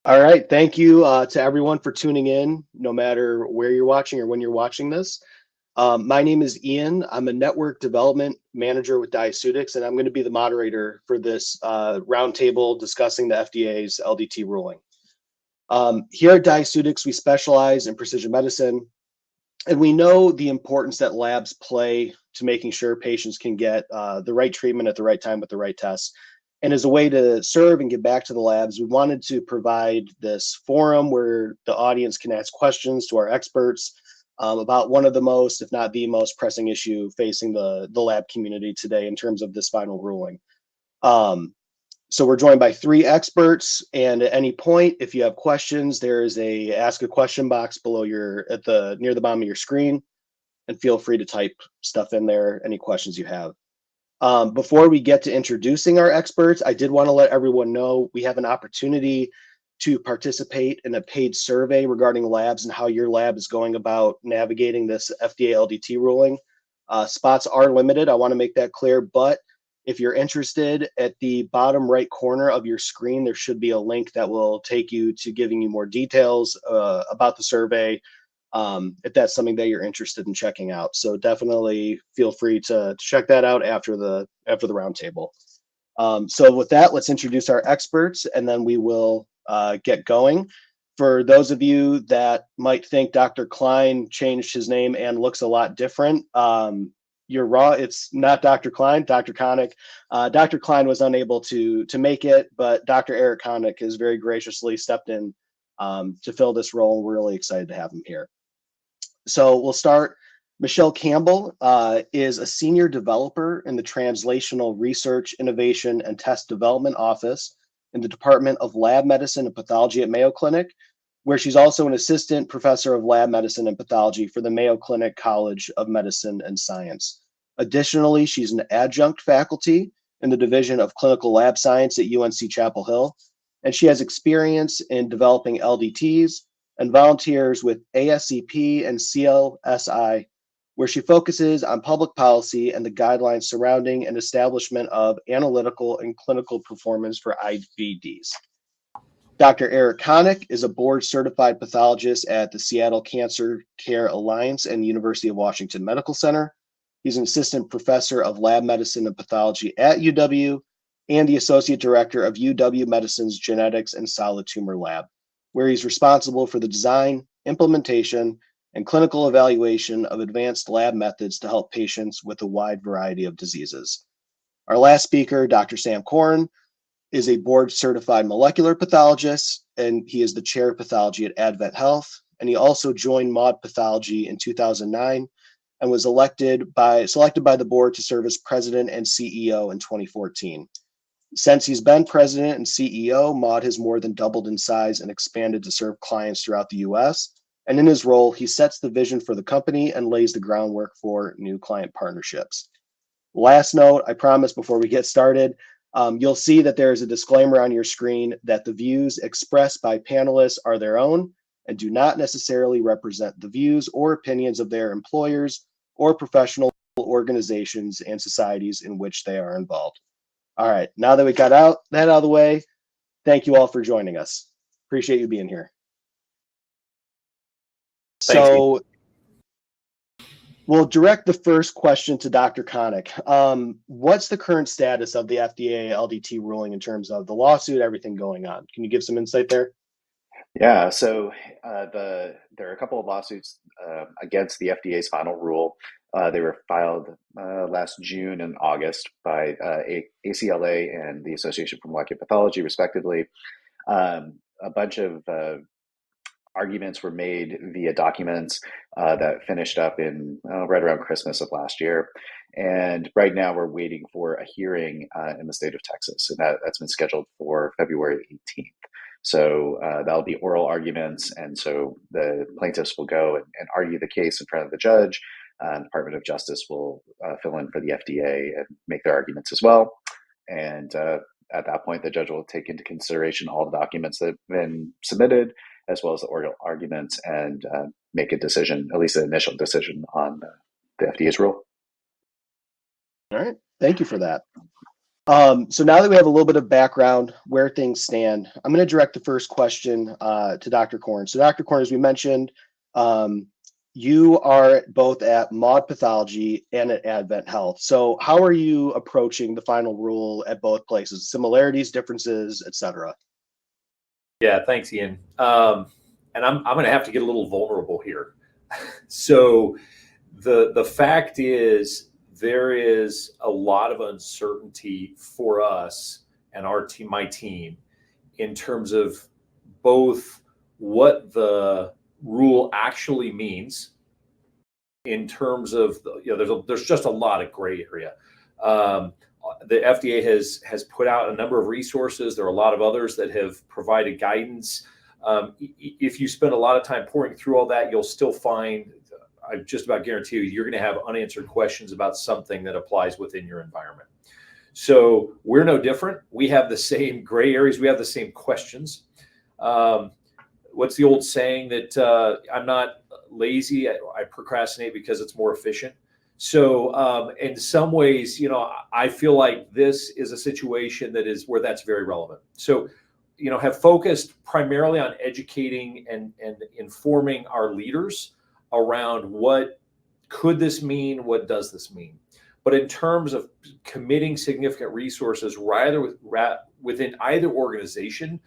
All right. Thank you to everyone for tuning in, no matter where you're watching or when you're watching this. My name is Ian. I'm a network development manager with Diaceutics, and I'm going to be the moderator for this roundtable discussing the FDA's LDT ruling. Here at Diaceutics, we specialize in precision medicine, and we know the importance that labs play to making sure patients can get the right treatment at the right time with the right tests. And as a way to serve and give back to the labs, we wanted to provide this forum where the audience can ask questions to our experts about one of the most, if not the most pressing issue facing the lab community today in terms of this final ruling. Um, so we're joined by three experts, and at any point, if you have questions, there is a ask a question box below near the bottom of your screen, and feel free to type stuff in there, any questions you have. Before we get to introducing our experts, I did want to let everyone know we have an opportunity to participate in a paid survey regarding labs and how your lab is going about navigating this FDA LDT ruling. Spots are limited. I want to make that clear, but if you're interested, at the bottom right corner of your screen, there should be a link that will take you to giving you more details about the survey, if that's something that you're interested in checking out. So definitely feel free to check that out after the roundtable. So with that, let's introduce our experts, and then we will get going. For those of you that might think Dr. Klein changed his name and looks a lot different, you're wrong. It's not Dr. Klein, Dr. Konnick. Dr. Klein was unable to make it, but Dr. Eric Konnick has very graciously stepped in to fill this role. We're really excited to have him here. So we'll start. Michelle Campbell is a senior developer in the Translational Research, Innovation, and Test Development Office in the Department of Lab Medicine and Pathology at Mayo Clinic, where she's also an assistant professor of lab medicine and pathology for the Mayo Clinic College of Medicine and Science. Additionally, she's an adjunct faculty in the Division of Clinical Lab Science at UNC Chapel Hill, and she has experience in developing LDTs and volunteers with ASCP and CLSI, where she focuses on public policy and the guidelines surrounding an establishment of analytical and clinical performance for IVDs. Dr. Eric Konnick is a board certified pathologist at the Seattle Cancer Care Alliance and University of Washington Medical Center. He's an assistant professor of lab medicine and pathology at UW and the associate director of UW Medicine's Genetics and Solid Tumor Lab, where he's responsible for the design, implementation, and clinical evaluation of advanced lab methods to help patients with a wide variety of diseases. Our last speaker, Dr. Sam Caughron, is a board-certified molecular pathologist, and he is the chair of pathology at Advent Health. And he also joined Maud Pathology in 2009 and was selected by the board to serve as president and CEO in 2014. Since he's been president and CEO, Maud has more than doubled in size and expanded to serve clients throughout the US. And in his role, he sets the vision for the company and lays the groundwork for new client partnerships. Last note, I promise before we get started, you'll see that there is a disclaimer on your screen that the views expressed by panelists are their own and do not necessarily represent the views or opinions of their employers or professional organizations and societies in which they are involved. All right, now that we got that out of the way, thank you all for joining us. Appreciate you being here. Thanks, So we'll direct the first question to Dr. Konnick. What's the current status of the FDA LDT ruling in terms of the lawsuit, everything going on? Can you give some insight there? Yeah, so there are a couple of lawsuits against the FDA's final rule. They were filed last June and August by ACLA and the Association for Molecular Pathology, respectively. A bunch of arguments were made via documents that finished up in right around Christmas of last year. And right now we're waiting for a hearing in the state of Texas, and that's been scheduled for February 18th. So that'll be oral arguments, and so the plaintiffs will go and argue the case in front of the judge. The Department of Justice will fill in for the FDA and make their arguments as well. And at that point, the judge will take into consideration all the documents that have been submitted, as well as the oral arguments, and make a decision, at least an initial decision, on the FDA's rule. All right, thank you for that. So now that we have a little bit of background where things stand, I'm going to direct the first question to Dr. Caughron. So Dr. Caughron, as we mentioned, you are both at Maud Pathology and at Advent Health. So how are you approaching the final rule at both places? Similarities, differences, et cetera? Yeah, thanks, Ian. And I'm going to have to get a little vulnerable here. So the fact is there is a lot of uncertainty for us and our team, my team, in terms of both what the rule actually means in terms of there's just a lot of gray area. The FDA has put out a number of resources. There are a lot of others that have provided guidance. If you spend a lot of time pouring through all that, you'll still find, I just about guarantee you're going to have unanswered questions about something that applies within your environment. So we're no different. We have the same gray areas. We have the same questions. What's the old saying that I'm not lazy, I procrastinate because it's more efficient. So in some ways, I feel like this is a situation that is where that's very relevant. So, have focused primarily on educating and informing our leaders around what could this mean, what does this mean. But in terms of committing significant resources within either organization,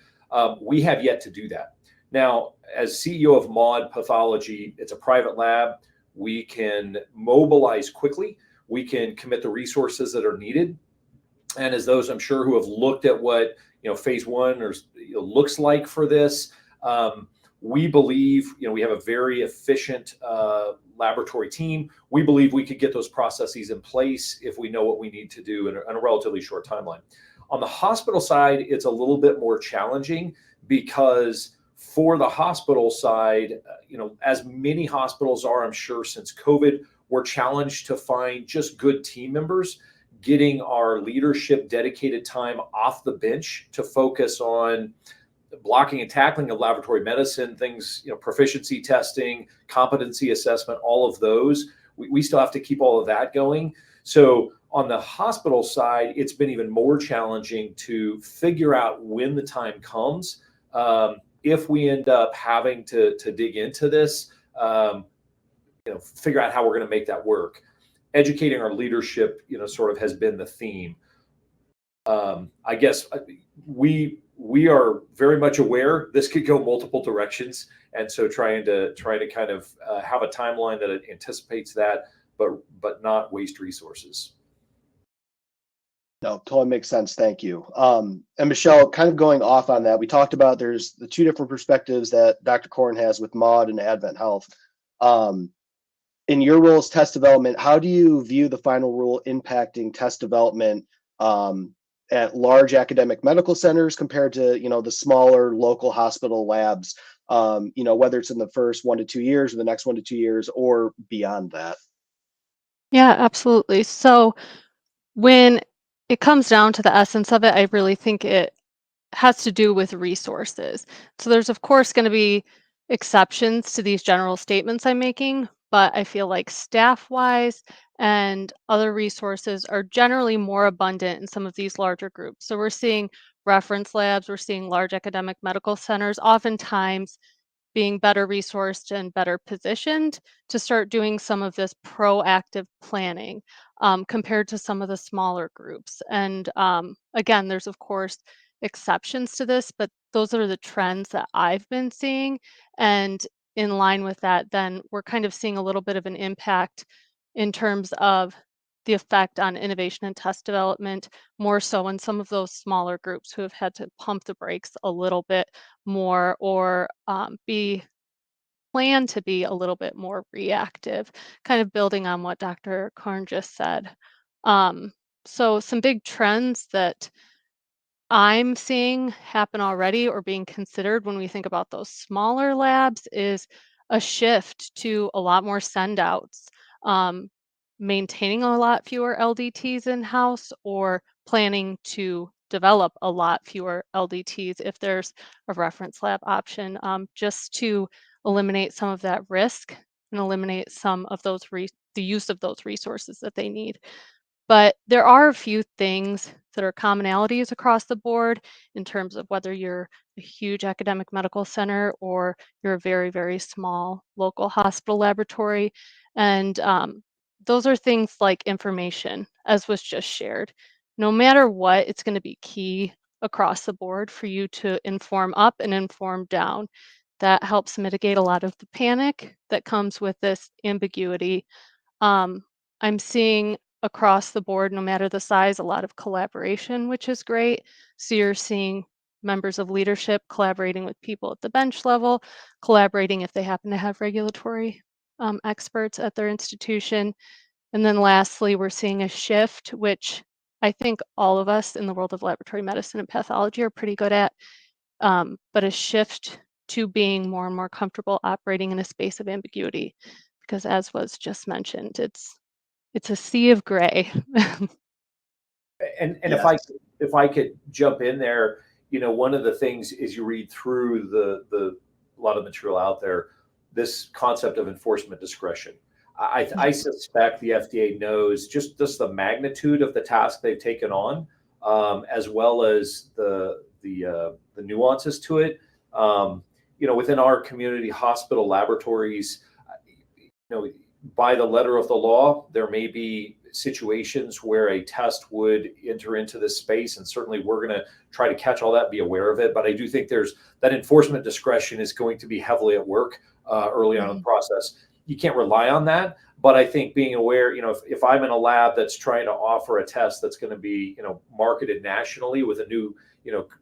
we have yet to do that. Now, as CEO of Maud Pathology, it's a private lab. We can mobilize quickly. We can commit the resources that are needed. And as those, I'm sure, who have looked at what phase one looks like for this, we believe we have a very efficient laboratory team. We believe we could get those processes in place if we know what we need to do in a relatively short timeline. On the hospital side, it's a little bit more challenging because for the hospital side, as many hospitals are, I'm sure, since COVID, we're challenged to find just good team members, getting our leadership dedicated time off the bench to focus on blocking and tackling of laboratory medicine, things, proficiency testing, competency assessment, all of those. We still have to keep all of that going. So on the hospital side, it's been even more challenging to figure out when the time comes. If we end up having to dig into this, figure out how we're going to make that work. Educating our leadership, sort of has been the theme. I guess we are very much aware this could go multiple directions, and so trying to kind of have a timeline that anticipates that, but not waste resources. No, totally makes sense. Thank you. And Michelle, kind of going off on that, we talked about there's the two different perspectives that Dr. Caughron has with Maud and Advent Health. In your role as test development, how do you view the final rule impacting test development at large academic medical centers compared to the smaller local hospital labs? Whether it's in the first 1 to 2 years or the next 1 to 2 years or beyond that. Yeah, absolutely. So when it comes down to the essence of it, I really think it has to do with resources. So there's of course going to be exceptions to these general statements I'm making, but I feel like staff-wise and other resources are generally more abundant in some of these larger groups. So we're seeing reference labs, we're seeing large academic medical centers, oftentimes being better resourced and better positioned to start doing some of this proactive planning compared to some of the smaller groups. And again, there's of course exceptions to this, but those are the trends that I've been seeing. And in line with that, then we're kind of seeing a little bit of an impact in terms of the effect on innovation and test development, more so in some of those smaller groups who have had to pump the brakes a little bit more or be planned to be a little bit more reactive, kind of building on what Dr. Caughron just said. So some big trends that I'm seeing happen already or being considered when we think about those smaller labs is a shift to a lot more send outs, maintaining a lot fewer LDTs in-house or planning to develop a lot fewer LDTs if there's a reference lab option, just to eliminate some of that risk and eliminate some of those the use of those resources that they need. But there are a few things that are commonalities across the board in terms of whether you're a huge academic medical center or you're a very, very small local hospital laboratory. And those are things like information, as was just shared. No matter what, it's going to be key across the board for you to inform up and inform down. That helps mitigate a lot of the panic that comes with this ambiguity. I'm seeing across the board, no matter the size, a lot of collaboration, which is great. So you're seeing members of leadership collaborating with people at the bench level, collaborating if they happen to have regulatory experts at their institution. And then lastly, we're seeing a shift, which I think all of us in the world of laboratory medicine and pathology are pretty good at, but a shift to being more and more comfortable operating in a space of ambiguity. Because as was just mentioned, it's a sea of gray. And Yes. if I could jump in there, one of the things is you read through the a lot of material out there, this concept of enforcement discretion. I suspect the FDA knows just the magnitude of the task they've taken on, as well as the nuances to it. Within our community hospital laboratories, by the letter of the law, there may be situations where a test would enter into this space, and certainly we're going to try to catch all that, be aware of it. But I do think there's that enforcement discretion is going to be heavily at work early on in the process. You can't rely on that, but I think being aware, if I'm in a lab that's trying to offer a test that's going to be, marketed nationally with a new,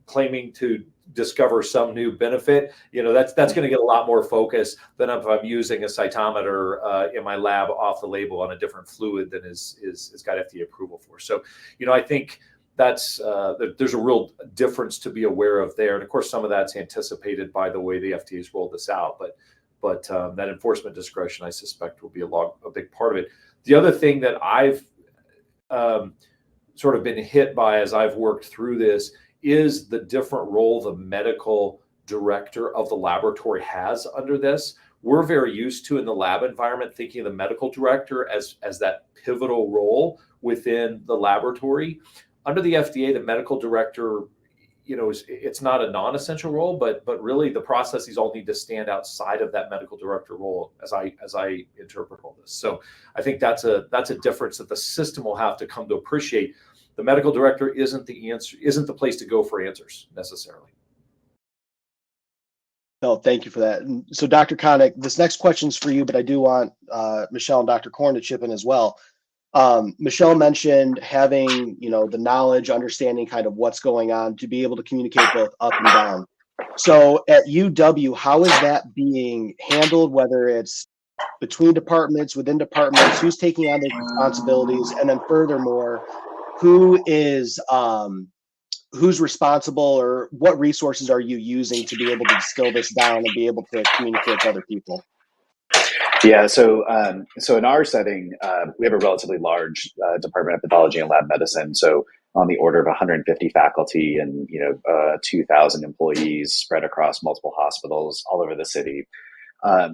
claiming to discover some new benefit, that's going to get a lot more focus than if I'm using a cytometer in my lab off the label on a different fluid than is got FDA approval for. So, I think that's there's a real difference to be aware of there. And of course, some of that's anticipated by the way the FDA's rolled this out, but that enforcement discretion, I suspect, will be a big part of it. The other thing that I've sort of been hit by as I've worked through this is the different role the medical director of the laboratory has under this. We're very used to in the lab environment thinking of the medical director as that pivotal role within the laboratory. Under the FDA, the medical director, it's not a non-essential role, but really the processes all need to stand outside of that medical director role as I interpret all this. So I think that's a difference that the system will have to come to appreciate. The medical director isn't the answer, isn't the place to go for answers necessarily. No, thank you for that. And so, Dr. Konnick, this next question is for you, but I do want Michelle and Dr. Korn to chip in as well. Michelle mentioned having, the knowledge, understanding kind of what's going on to be able to communicate both up and down. So at UW, how is that being handled, whether it's between departments, within departments, who's taking on those responsibilities? And then furthermore, who's responsible, or what resources are you using to be able to distill this down and be able to communicate to other people? Yeah, so in our setting, we have a relatively large department of pathology and lab medicine. So on the order of 150 faculty and 2,000 employees spread across multiple hospitals all over the city.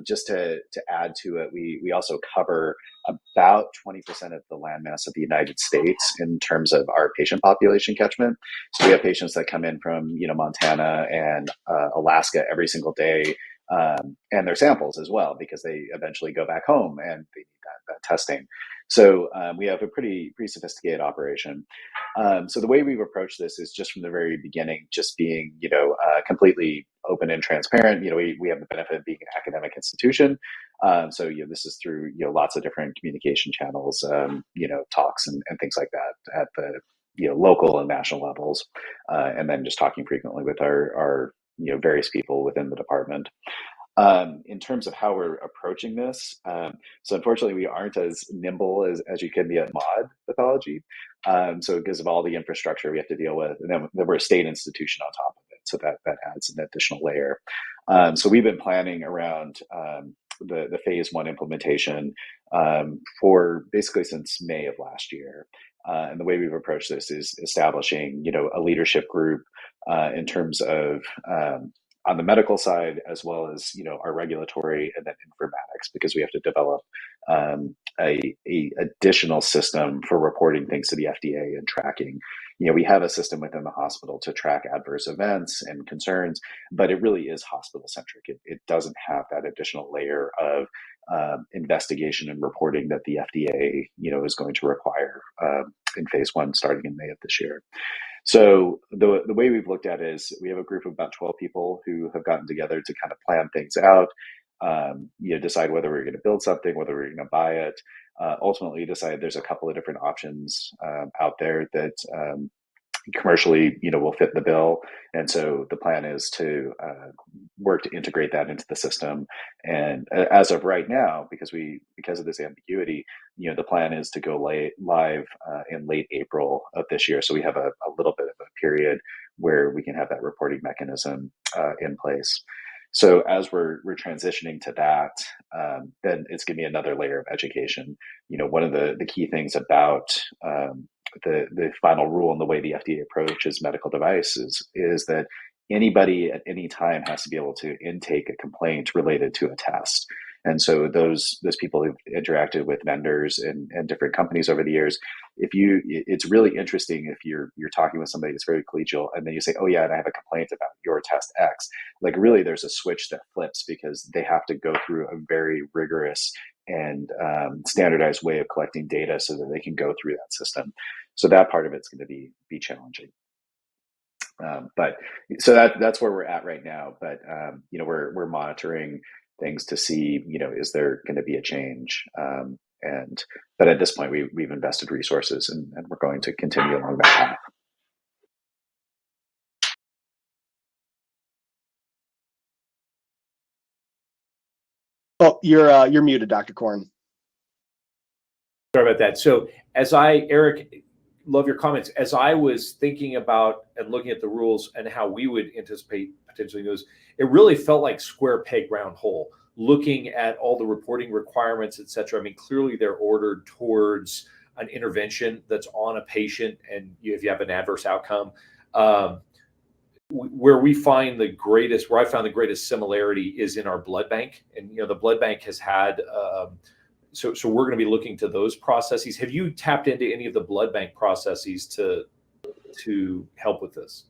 Just to add to it, we also cover about 20% of the landmass of the United States in terms of our patient population catchment. So we have patients that come in from Montana and Alaska every single day, and their samples as well, because they eventually go back home and they need that testing. So we have a pretty sophisticated operation. So the way we've approached this is just from the very beginning, just being completely open and transparent. We have the benefit of being an academic institution. So this is through lots of different communication channels, talks and things like that at the local and national levels, and then just talking frequently with our various people within the department. In terms of how we're approaching this, so unfortunately we aren't as nimble as you can be at mod pathology. So because of all the infrastructure we have to deal with, and then we're a state institution on top of it, so that adds an additional layer. So we've been planning around the phase 1 implementation for basically since May of last year. And the way we've approached this is establishing a leadership group in terms of on the medical side, as well as, our regulatory and then informatics, because we have to develop a additional system for reporting things to the FDA and tracking. We have a system within the hospital to track adverse events and concerns, but it really is hospital centric. It doesn't have that additional layer of investigation and reporting that the FDA, is going to require in phase 1 starting in May of this year. So the way we've looked at it is we have a group of about 12 people who have gotten together to kind of plan things out, decide whether we're going to build something, whether we're going to buy it. Ultimately decide there's a couple of different options out there that commercially, will fit the bill. And so the plan is to work to integrate that into the system. And as of right now, because of this ambiguity, the plan is to go live in late April of this year. So we have a little bit of a period where we can have that reporting mechanism in place. So as we're transitioning to that, then it's going to be another layer of education. One of the key things about the final rule and the way the FDA approaches medical devices is that anybody at any time has to be able to intake a complaint related to a test. And so those people who've interacted with vendors and different companies over the years, it's really interesting if you're talking with somebody that's very collegial, and then you say, oh yeah, and I have a complaint about your test X. Like really there's a switch that flips because they have to go through a very rigorous and standardized way of collecting data so that they can go through that system. So that part of it's going to be challenging. But so that's where we're at right now. But we're monitoring things to see, is there going to be a change? But at this point, we've invested resources and we're going to continue along that path. Oh, you're muted, Dr. Caughron. Sorry about that. So Eric, love your comments. As I was thinking about and looking at the rules and how we would anticipate potentially those, it really felt like square peg round hole. Looking at all the reporting requirements, et cetera. I mean, clearly they're ordered towards an intervention that's on a patient, and if you have an adverse outcome, where I found the greatest similarity is in our blood bank, and the blood bank has had. So we're going to be looking to those processes. Have you tapped into any of the blood bank processes to help with this?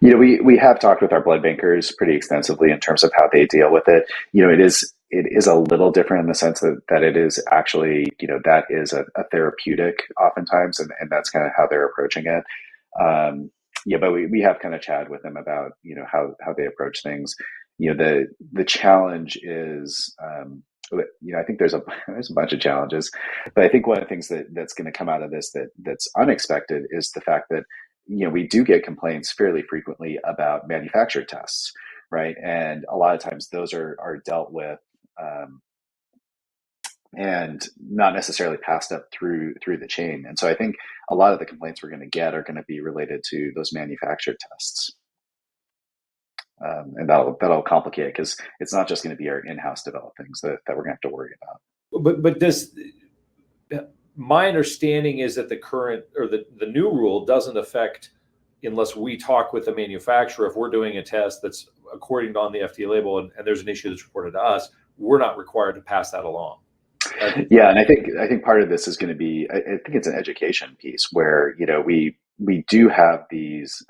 We have talked with our blood bankers pretty extensively in terms of how they deal with it. It is a little different in the sense that it is actually, that is a therapeutic oftentimes, and that's kind of how they're approaching it. But we have kind of chatted with them about, how they approach things. The challenge is, I think there's a bunch of challenges, but I think one of the things that's going to come out of this that's unexpected is the fact that, we do get complaints fairly frequently about manufactured tests, right? And a lot of times those are dealt with and not necessarily passed up through the chain. And so I think a lot of the complaints we're going to get are going to be related to those manufactured tests. And that'll complicate it because it's not just going to be our in-house developed things that we're going to have to worry about. But my understanding is that the current or the new rule doesn't affect unless we talk with the manufacturer. If we're doing a test that's according to on the FDA label and there's an issue that's reported to us, we're not required to pass that along. Yeah, and I think part of this is going to be, I think it's an education piece where we do have these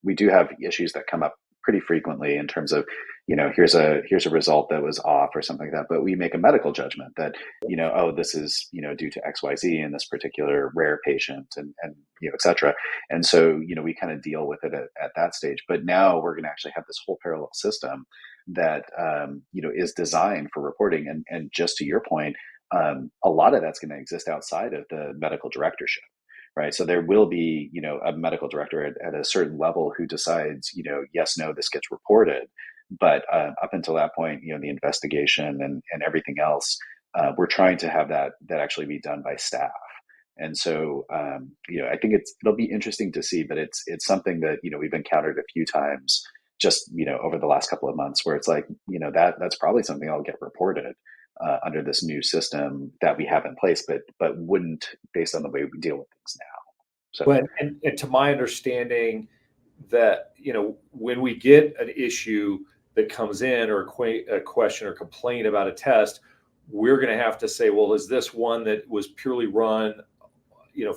we do have issues that come up pretty frequently in terms of here's a result that was off or something like that, but we make a medical judgment that this is due to XYZ in this particular rare patient and et cetera, and so we kind of deal with it at that stage. But now we're going to actually have this whole parallel system that is designed for reporting, and just to your point, a lot of that's going to exist outside of the medical directorship. Right. So there will be, a medical director at a certain level who decides, yes, no, this gets reported. But up until that point, the investigation and everything else, we're trying to have that actually be done by staff. And so, I think it'll be interesting to see, but it's something that, we've encountered a few times just, over the last couple of months where it's like, that's probably something I'll get reported under this new system that we have in place, but wouldn't based on the way we deal with things now. So, and to my understanding, that, when we get an issue that comes in, or a question or complaint about a test, we're going to have to say, well, is this one that was purely run,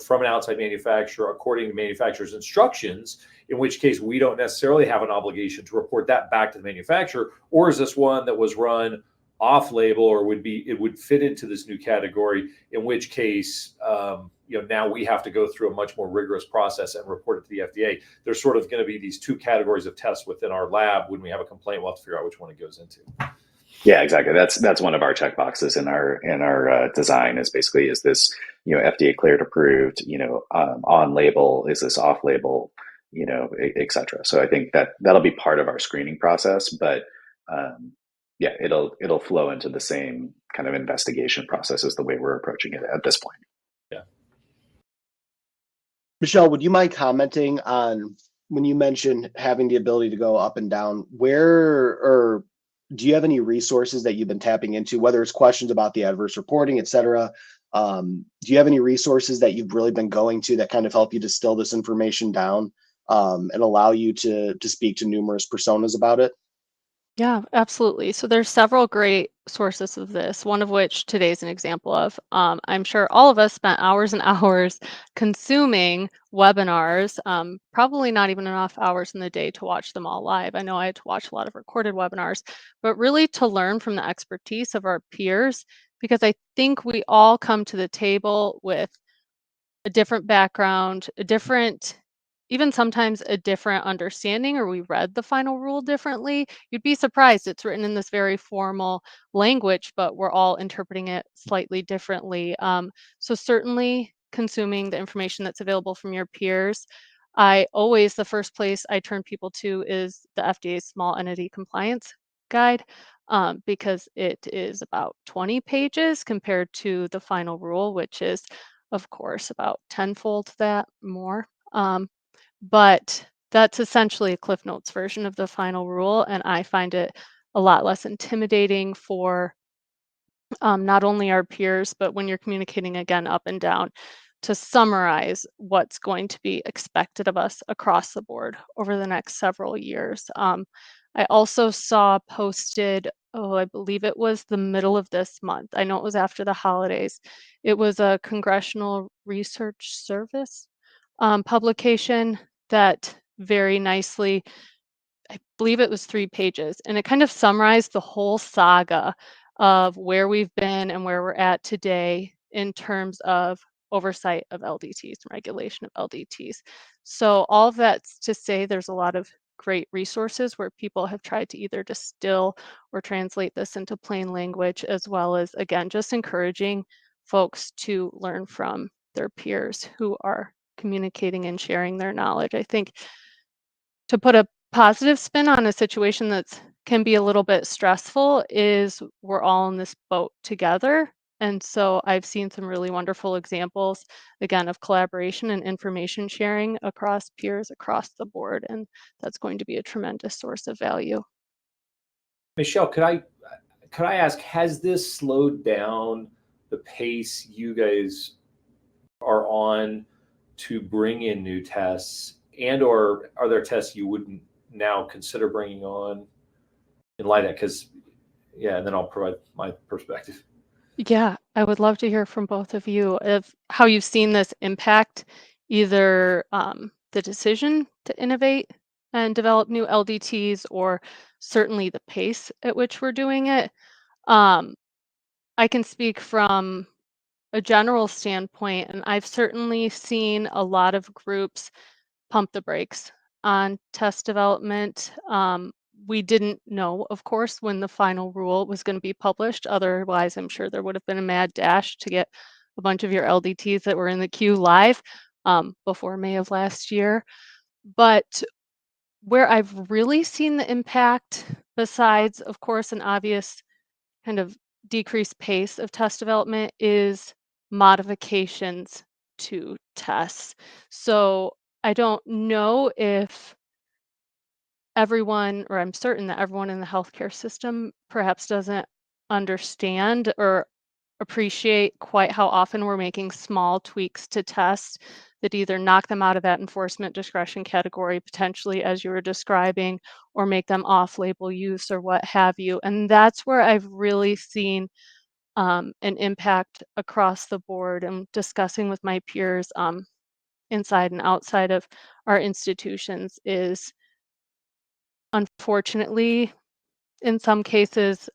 from an outside manufacturer according to manufacturer's instructions, in which case we don't necessarily have an obligation to report that back to the manufacturer, or is this one that was run off label, or it would fit into this new category, in which case, now we have to go through a much more rigorous process and report it to the FDA. There's sort of going to be these two categories of tests within our lab. When we have a complaint, we'll have to figure out which one it goes into. Yeah, exactly. That's one of our checkboxes in our design, is basically, is this, FDA cleared, approved, on label, is this off label, et cetera. So I think that'll be part of our screening process, but yeah, it'll flow into the same kind of investigation process as the way we're approaching it at this point. Yeah. Michelle, would you mind commenting on when you mentioned having the ability to go up and down, or do you have any resources that you've been tapping into, whether it's questions about the adverse reporting, et cetera? Do you have any resources that you've really been going to that kind of help you distill this information down, and allow you to speak to numerous personas about it? Yeah, absolutely. So there's several great sources of this, one of which today's an example of. I'm sure all of us spent hours and hours consuming webinars, probably not even enough hours in the day to watch them all live. I know I had to watch a lot of recorded webinars, but really to learn from the expertise of our peers, because I think we all come to the table with a different background, even sometimes a different understanding, or we read the final rule differently. You'd be surprised. It's written in this very formal language, but we're all interpreting it slightly differently. So certainly consuming the information that's available from your peers. The first place I turn people to is the FDA's Small Entity Compliance Guide, because it is about 20 pages compared to the final rule, which is, of course, about tenfold that more. But that's essentially a Cliff Notes version of the final rule, and I find it a lot less intimidating for not only our peers, but when you're communicating again up and down, to summarize what's going to be expected of us across the board over the next several years. I also saw posted, I believe it was the middle of this month. I know it was after the holidays. It was a Congressional Research Service publication that very nicely, I believe it was 3 pages, and it kind of summarized the whole saga of where we've been and where we're at today in terms of oversight of LDTs and regulation of LDTs. So all of that's to say there's a lot of great resources where people have tried to either distill or translate this into plain language, as well as, again, just encouraging folks to learn from their peers who are communicating and sharing their knowledge. I think to put a positive spin on a situation that can be a little bit stressful is we're all in this boat together. And so I've seen some really wonderful examples, again, of collaboration and information sharing across peers across the board. And that's going to be a tremendous source of value. Michelle, could I ask, has this slowed down the pace you guys are on to bring in new tests, or are there tests you wouldn't now consider bringing on in light of that? Because, yeah, and then I'll provide my perspective. Yeah, I would love to hear from both of you of how you've seen this impact either the decision to innovate and develop new LDTs, or certainly the pace at which we're doing it. I can speak from a general standpoint, and I've certainly seen a lot of groups pump the brakes on test development. We didn't know, of course, when the final rule was going to be published. Otherwise, I'm sure there would have been a mad dash to get a bunch of your LDTs that were in the queue live before May of last year. But where I've really seen the impact, besides, of course, an obvious kind of decreased pace of test development, is modifications to tests. So I don't know if everyone, or I'm certain that everyone in the healthcare system perhaps doesn't understand or appreciate quite how often we're making small tweaks to tests that either knock them out of that enforcement discretion category, potentially, as you were describing, or make them off-label use or what have you. And that's where I've really seen an impact across the board, and discussing with my peers inside and outside of our institutions is, unfortunately, in some cases,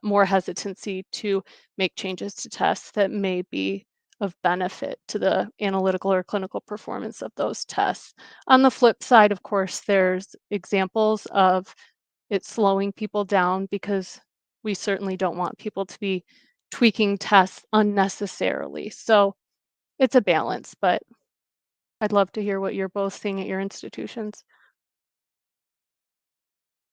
more hesitancy to make changes to tests that may be of benefit to the analytical or clinical performance of those tests. On the flip side, of course, there's examples of it slowing people down, because we certainly don't want people to be tweaking tests unnecessarily. So it's a balance, but I'd love to hear what you're both seeing at your institutions.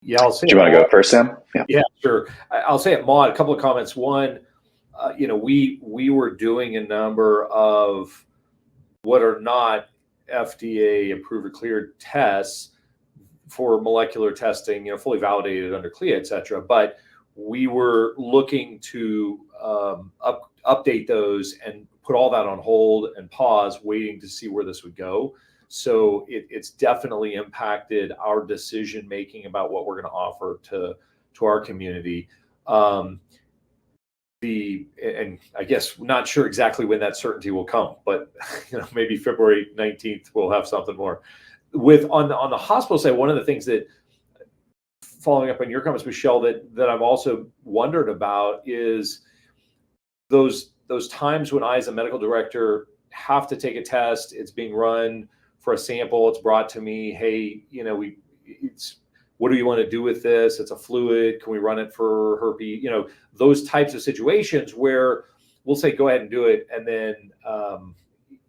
Yeah, I'll say. Do you want to go first, Sam? Yeah, sure. I'll say at Mod, a couple of comments. One, we were doing a number of what are not FDA approved or cleared tests for molecular testing, fully validated under CLIA, et cetera. But we were looking to update those and put all that on hold and pause, waiting to see where this would go. So it's definitely impacted our decision making about what we're going to offer to our community. And I guess not sure exactly when that certainty will come, but maybe February 19th we'll have something more. On the hospital side, one of the things that, following up on your comments, Michelle, that I've also wondered about is those times when I, as a medical director, have to take a test. It's being run for a sample. It's brought to me. Hey, what do you want to do with this? It's a fluid. Can we run it for herpes? Those types of situations where we'll say, go ahead and do it. And then,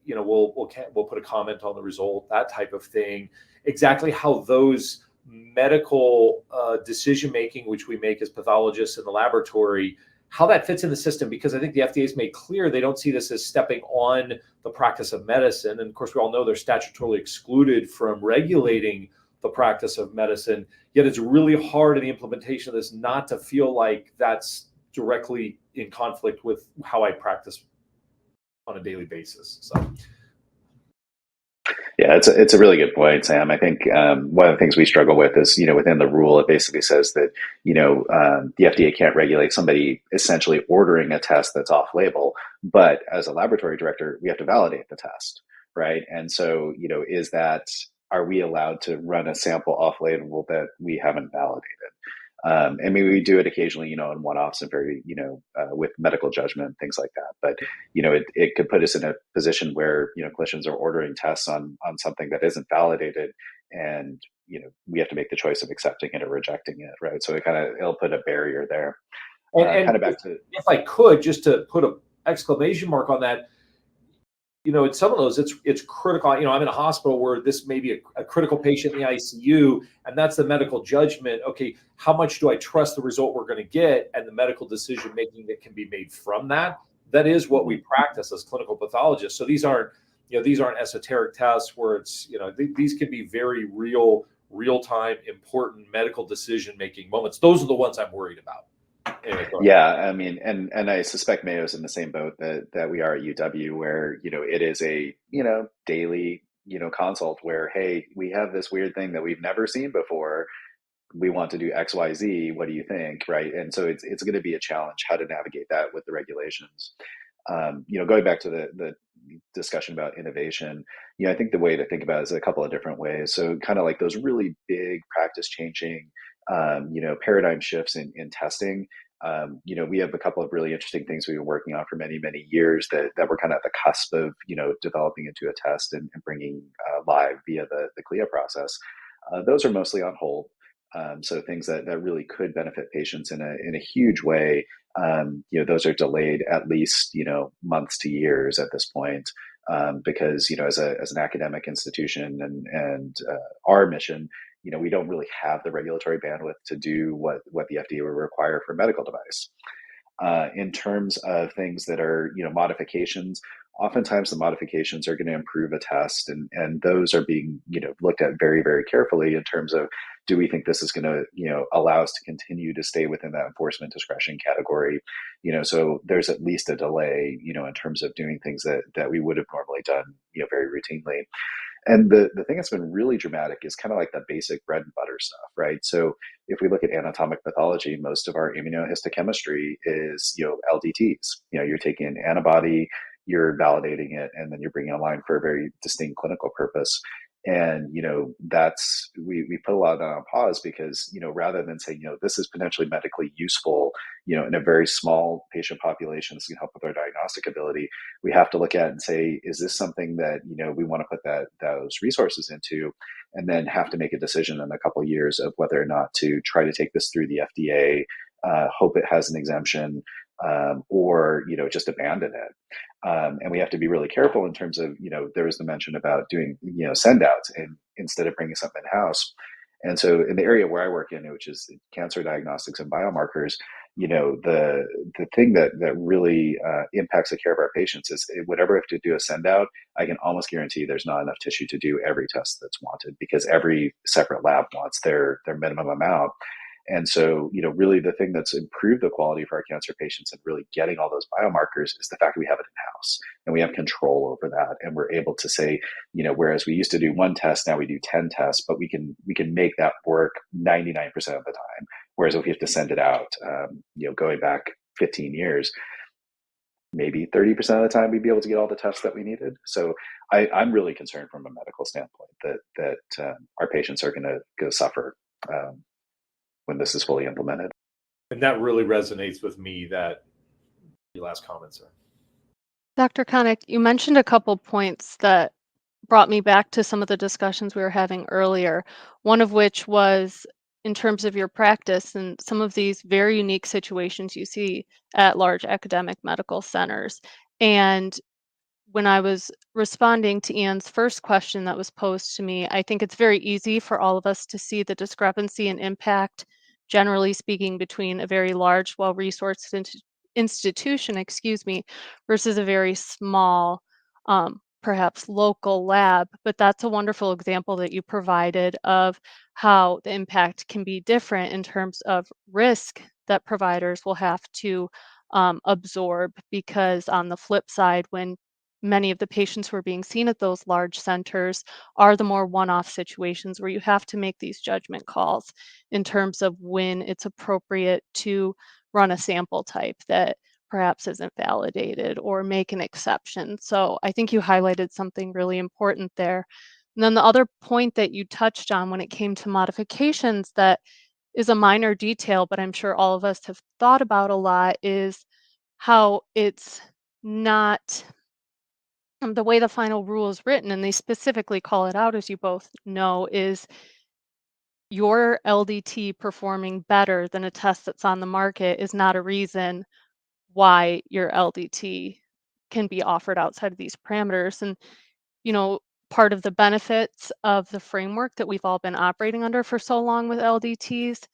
we'll put a comment on the result, that type of thing. Exactly how those medical decision-making, which we make as pathologists in the laboratory, how that fits in the system, because I think the FDA has made clear they don't see this as stepping on the practice of medicine. And of course, we all know they're statutorily excluded from regulating the practice of medicine. Yet it's really hard in the implementation of this not to feel like that's directly in conflict with how I practice on a daily basis. So. Yeah, it's a really good point, Sam. I think one of the things we struggle with is, within the rule, it basically says that, the FDA can't regulate somebody essentially ordering a test that's off label. But as a laboratory director, we have to validate the test, right? And so, are we allowed to run a sample off label that we haven't validated? And maybe we do it occasionally, in one-offs and very, with medical judgment, things like that. But, it could put us in a position where, clinicians are ordering tests on something that isn't validated, and, we have to make the choice of accepting it or rejecting it, right? So it'll put a barrier there. And kind of back to, if I could, just to put an exclamation mark on that, in some of those, it's critical. I'm in a hospital where this may be a critical patient in the ICU, and that's the medical judgment. Okay, how much do I trust the result we're going to get, and the medical decision making that can be made from that? That is what we practice as clinical pathologists. So these aren't esoteric tests where it's, these can be very real-time, important medical decision making moments. Those are the ones I'm worried about. Anyway, yeah, I mean, and I suspect Mayo's in the same boat that we are at UW, where it is a daily consult where, hey, we have this weird thing that we've never seen before. We want to do X, Y, Z. What do you think, right? And so it's going to be a challenge how to navigate that with the regulations. Going back to the discussion about innovation, I think the way to think about it is a couple of different ways. So kind of like those really big practice changing paradigm shifts in testing. We have a couple of really interesting things we've been working on for many, many years that we're kind of at the cusp of, developing into a test and bringing live via the CLIA process. Those are mostly on hold. So things that really could benefit patients in a huge way, those are delayed at least, months to years at this point. Because, as an academic institution and our mission, we don't really have the regulatory bandwidth to do what the FDA would require for a medical device. In terms of things that are, modifications, oftentimes the modifications are going to improve a test, and those are being, looked at very, very carefully in terms of, do we think this is going to, allow us to continue to stay within that enforcement discretion category? So there's at least a delay, in terms of doing things that we would have normally done, very routinely. And the thing that's been really dramatic is kind of like the basic bread and butter stuff, right? So if we look at anatomic pathology, most of our immunohistochemistry is, LDTs. You're taking an antibody, you're validating it, and then you're bringing it online for a very distinct clinical purpose. And, that's, we put a lot of that on pause because, rather than saying, this is potentially medically useful, in a very small patient population, this can help with our diagnostic ability, we have to look at and say, is this something that, we want to put those resources into, and then have to make a decision in a couple of years of whether or not to try to take this through the FDA, hope it has an exemption, or, just abandon it. And we have to be really careful in terms of, there was the mention about doing, send outs and instead of bringing something in house. And so in the area where I work in, which is cancer diagnostics and biomarkers, the thing that really impacts the care of our patients is whatever we have to do a send out, I can almost guarantee there's not enough tissue to do every test that's wanted because every separate lab wants their minimum amount. And so, really the thing that's improved the quality for our cancer patients and really getting all those biomarkers is the fact that we have it in-house and we have control over that. And we're able to say, whereas we used to do one test, now we do 10 tests, but we can make that work 99% of the time. Whereas if we have to send it out, going back 15 years, maybe 30% of the time we'd be able to get all the tests that we needed. So I'm really concerned from a medical standpoint that our patients are going to go suffer when this is fully implemented. And that really resonates with me, that your last comment, sir. Dr. Konnick, you mentioned a couple points that brought me back to some of the discussions we were having earlier, one of which was in terms of your practice and some of these very unique situations you see at large academic medical centers. And when I was responding to Ian's first question that was posed to me, I think it's very easy for all of us to see the discrepancy and impact, generally speaking, between a very large, well-resourced institution, versus a very small, perhaps local lab. But that's a wonderful example that you provided of how the impact can be different in terms of risk that providers will have to absorb, because on the flip side, when many of the patients who are being seen at those large centers are the more one-off situations where you have to make these judgment calls in terms of when it's appropriate to run a sample type that perhaps isn't validated or make an exception. So I think you highlighted something really important there. And then the other point that you touched on when it came to modifications that is a minor detail, but I'm sure all of us have thought about a lot, is how it's not the way the final rule is written, and they specifically call it out, as you both know, is your LDT performing better than a test that's on the market is not a reason why your LDT can be offered outside of these parameters. And, part of the benefits of the framework that we've all been operating under for so long with LDTs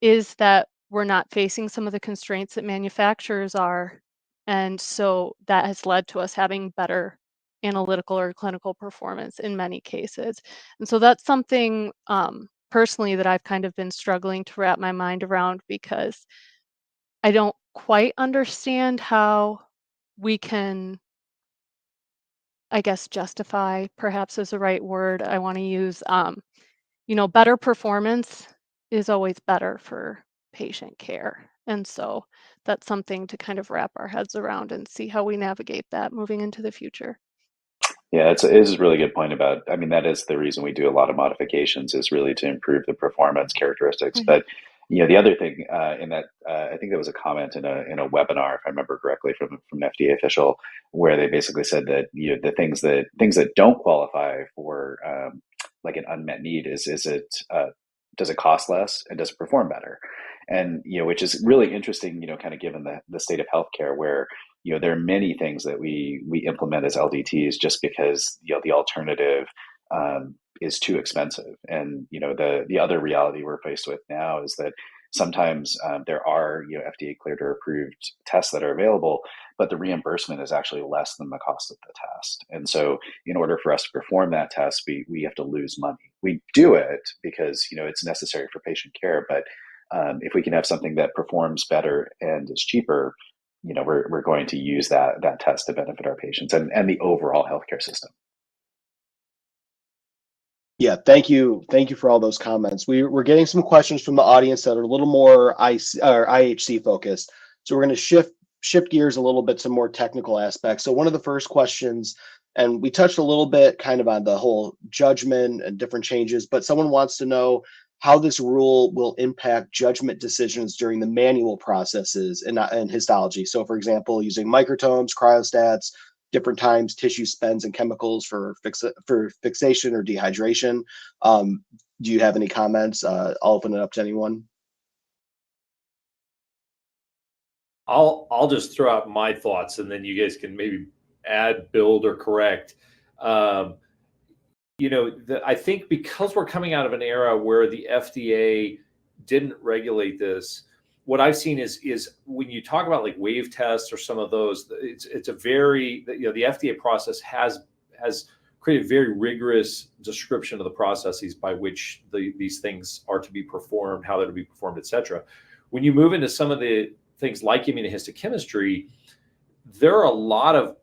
is that we're not facing some of the constraints that manufacturers are. And so that has led to us having better analytical or clinical performance in many cases. And so that's something personally that I've kind of been struggling to wrap my mind around, because I don't quite understand how we can, I guess, justify, perhaps is the right word I want to use. Better performance is always better for patient care. And so that's something to kind of wrap our heads around and see how we navigate that moving into the future. Yeah, it is a really good point about, that is the reason we do a lot of modifications, is really to improve the performance characteristics. Mhm. But, the other thing in that, I think there was a comment in a webinar, if I remember correctly, from an FDA official, where they basically said that, the things that don't qualify for like an unmet need is it does it cost less and does it perform better? And, which is really interesting, kind of given the state of healthcare, where there are many things that we implement as LDTs just because the alternative is too expensive. And the other reality we're faced with now is that sometimes there are FDA cleared or approved tests that are available, but the reimbursement is actually less than the cost of the test. And so in order for us to perform that test, we have to lose money. We do it because it's necessary for patient care, but if we can have something that performs better and is cheaper, we're going to use that test to benefit our patients and the overall healthcare system. Yeah, thank you for all those comments. We're getting some questions from the audience that are a little more IHC focused. So we're going to shift gears a little bit to more technical aspects. So one of the first questions, and we touched a little bit kind of on the whole judgment and different changes, but someone wants to know how this rule will impact judgment decisions during the manual processes in histology. So for example, using microtomes, cryostats, different times, tissue spends, and chemicals for fixation or dehydration. Do you have any comments? I'll open it up to anyone. I'll just throw out my thoughts, and then you guys can maybe add, build, or correct. I think because we're coming out of an era where the FDA didn't regulate this, what I've seen is when you talk about like wave tests or some of those, it's a very, the FDA process has created very rigorous description of the processes by which these things are to be performed, how they're to be performed, et cetera. When you move into some of the things like immunohistochemistry, there are a lot of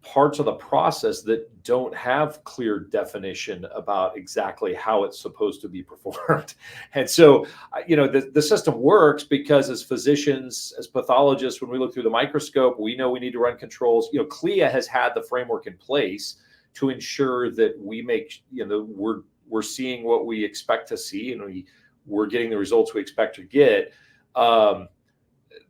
parts of the process that don't have clear definition about exactly how it's supposed to be performed. And so, the system works because as physicians, as pathologists, when we look through the microscope, we know we need to run controls. CLIA has had the framework in place to ensure that we make, we're seeing what we expect to see, and we're getting the results we expect to get.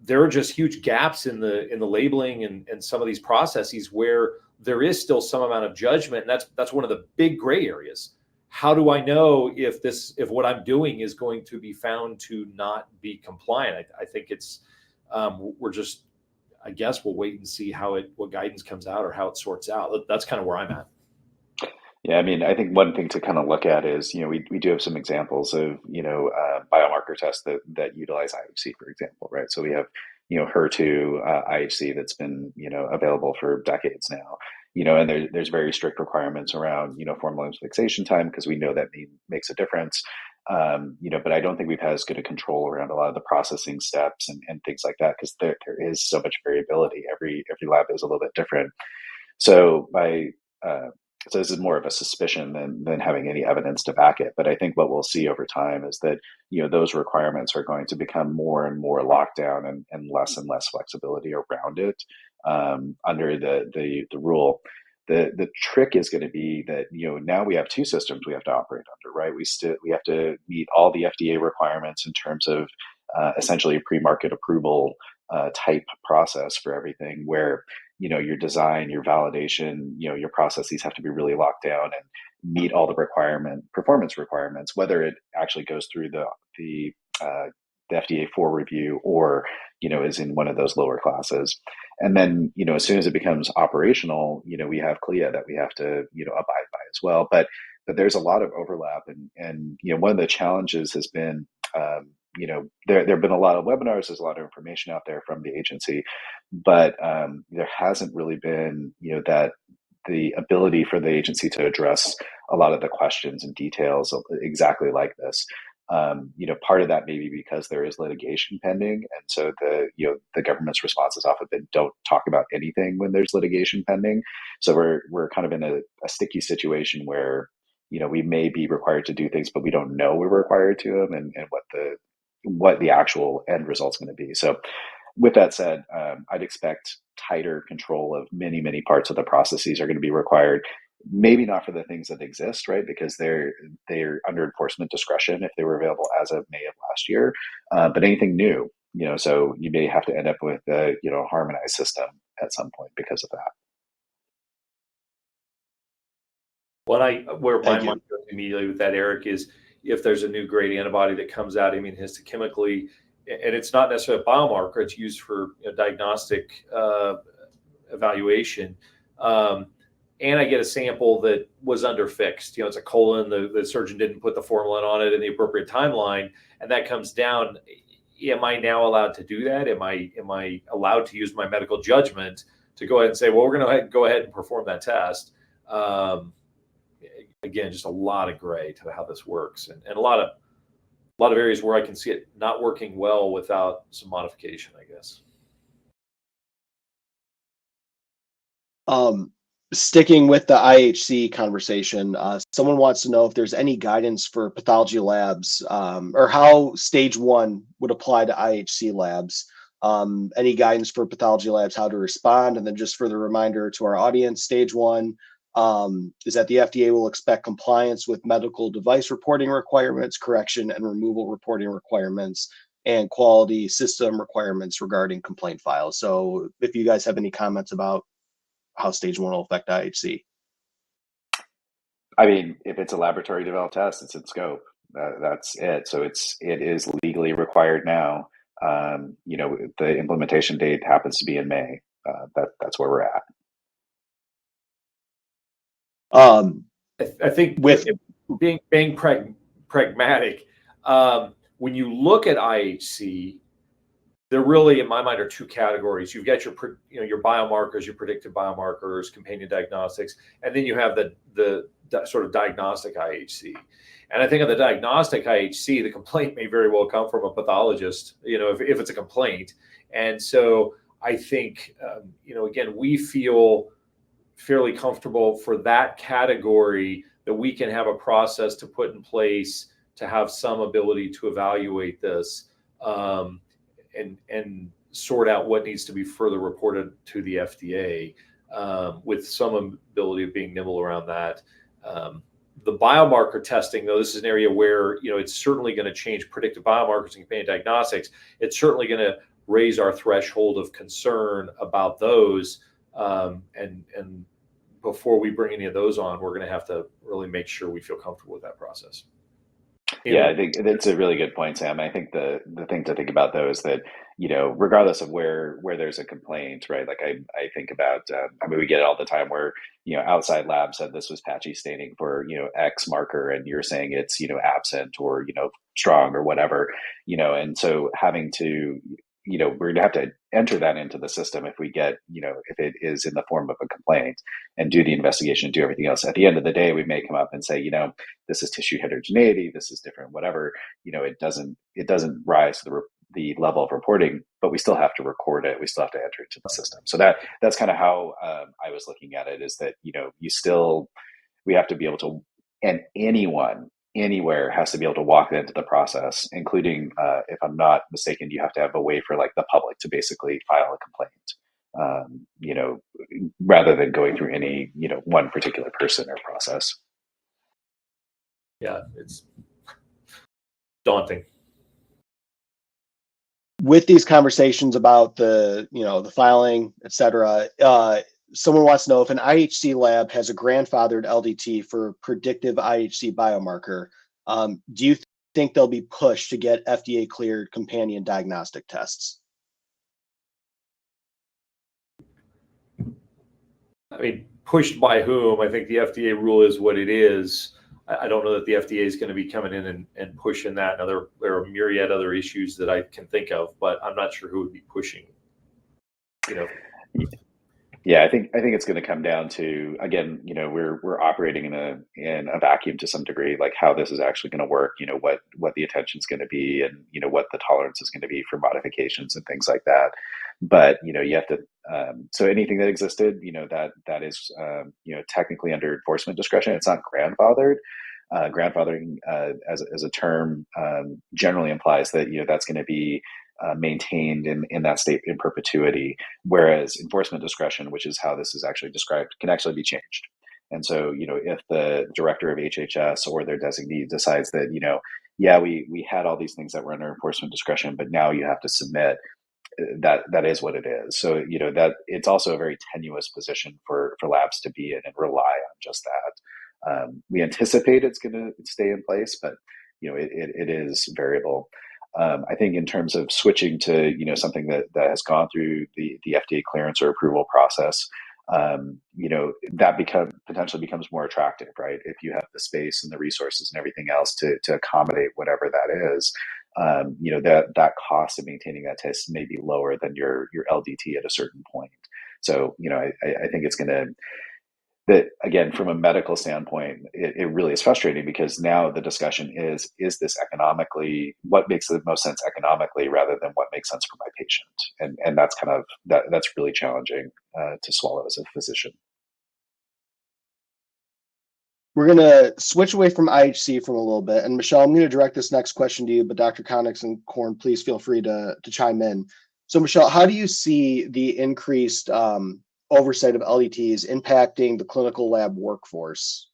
There are just huge gaps in the labeling and some of these processes where there is still some amount of judgment. And that's one of the big gray areas. How do I know if what I'm doing is going to be found to not be compliant? I think it's I guess we'll wait and see what guidance comes out or how it sorts out. That's kind of where I'm at. Yeah, I mean, I think one thing to kind of look at is, we do have some examples of, biomarker tests that utilize IHC, for example, right? So we have, HER2 IHC that's been, available for decades now, and there's very strict requirements around, formalin fixation time, because we know that makes a difference. But I don't think we've had as good a control around a lot of the processing steps and things like that, because there is so much variability. Every lab is a little bit different. So so this is more of a suspicion than having any evidence to back it. But I think what we'll see over time is that, those requirements are going to become more and more locked down and less flexibility around it under the rule. The trick is going to be that, now we have two systems we have to operate under, right? We have to meet all the FDA requirements in terms of essentially a pre-market approval type process for everything, where your design, your validation, your processes have to be really locked down and meet all the performance requirements, whether it actually goes through the FDA for review or is in one of those lower classes. And then as soon as it becomes operational, we have CLIA that we have to abide by as well. But there's a lot of overlap, and one of the challenges has been there have been a lot of webinars, there's a lot of information out there from the agency, but there hasn't really been that the ability for the agency to address a lot of the questions and details exactly like this. Part of that may be because there is litigation pending, and so the government's response has often been, don't talk about anything when there's litigation pending. So we're kind of in a sticky situation where we may be required to do things, but we don't know we're required to them, and what the actual end result's going to be. So with that said, I'd expect tighter control of many parts of the processes are going to be required. Maybe not for the things that exist, right? Because they're under enforcement discretion if they were available as of May of last year. But anything new, so you may have to end up with a harmonized system at some point because of that. Where my mind goes immediately with that, Eric, is if there's a new grade antibody that comes out immunohistochemically, and it's not necessarily a biomarker, it's used for diagnostic evaluation, and I get a sample that was underfixed, it's a colon, the surgeon didn't put the formalin on it in the appropriate timeline, and that comes down, am I now allowed to do that? Am I allowed to use my medical judgment to go ahead and say, well, we're going to go ahead and perform that test? Again, just a lot of gray to how this works, and a lot of areas where I can see it not working well without some modification, I guess. Sticking with the IHC conversation, someone wants to know if there's any guidance for pathology labs, or how stage 1 would apply to IHC labs. Any guidance for pathology labs, how to respond? And then just for the reminder to our audience, stage 1 is that the FDA will expect compliance with medical device reporting requirements, correction and removal reporting requirements, and quality system requirements regarding complaint files. So if you guys have any comments about how stage 1 will affect IHC. I mean, if it's a laboratory developed test, it's in scope. That's it. So it is legally required now. The implementation date happens to be in May. That's where we're at. I think with being pragmatic, when you look at IHC, there really, in my mind, are two categories. You've got your biomarkers, your predictive biomarkers, companion diagnostics, and then you have the sort of diagnostic IHC. And I think of the diagnostic IHC, the complaint may very well come from a pathologist, if it's a complaint. And so I think, again, we feel fairly comfortable for that category that we can have a process to put in place to have some ability to evaluate this, and sort out what needs to be further reported to the FDA, with some ability of being nimble around that. The biomarker testing, though, this is an area where it's certainly going to change predictive biomarkers and companion diagnostics. It's certainly going to raise our threshold of concern about those, and before we bring any of those on, we're going to have to really make sure we feel comfortable with that process. Yeah, I think that's a really good point, Sam. I think the thing to think about though is that, regardless of where there's a complaint, right? Like I think about, we get it all the time where, outside lab said this was patchy staining for, X marker, and you're saying it's, absent or, strong or whatever, and so having to, we're going to have to enter that into the system if we get, if it is in the form of a complaint, and do the investigation, do everything else. At the end of the day, we may come up and say, this is tissue heterogeneity, this is different, whatever. It doesn't rise to the level of reporting, but we still have to record it. We still have to enter it to the system. So that's kind of how I was looking at it, is that, we have to be able to, and anyone anywhere has to be able to walk into the process, including, if I'm not mistaken, you have to have a way for the public to basically file a complaint, rather than going through any, one particular person or process. Yeah, it's daunting. With these conversations about the filing, et cetera, someone wants to know if an IHC lab has a grandfathered LDT for predictive IHC biomarker. Do you think they'll be pushed to get FDA cleared companion diagnostic tests? I mean, pushed by whom? I think the FDA rule is what it is. I don't know that the FDA is going to be coming in and pushing that. Now, there are myriad other issues that I can think of, but I'm not sure who would be pushing. Yeah, I think it's going to come down to, again, we're operating in a vacuum to some degree, like how this is actually going to work, what the attention is going to be, and what the tolerance is going to be for modifications and things like that. But you have to, so anything that existed, that is technically under enforcement discretion. It's not grandfathered. Grandfathering as a term generally implies that that's going to be maintained in that state in perpetuity, whereas enforcement discretion, which is how this is actually described, can actually be changed. And so, if the director of HHS or their designee decides that, we had all these things that were under enforcement discretion, but now you have to submit, that is what it is. So, that it's also a very tenuous position for labs to be in and rely on just that. We anticipate it's going to stay in place, but it is variable. I think in terms of switching to something that has gone through the FDA clearance or approval process, that potentially becomes more attractive, right? If you have the space and the resources and everything else to accommodate whatever that is, that cost of maintaining that test may be lower than your LDT at a certain point. So, I think it's going to, that again, from a medical standpoint, it really is frustrating, because now the discussion is this economically, what makes the most sense economically rather than what makes sense for my patient? And that's kind of, that's really challenging to swallow as a physician. We're going to switch away from IHC for a little bit. And Michelle, I'm going to direct this next question to you, but Dr. Konnick and Caughron, please feel free to chime in. So Michelle, how do you see the increased oversight of LDTs impacting the clinical lab workforce?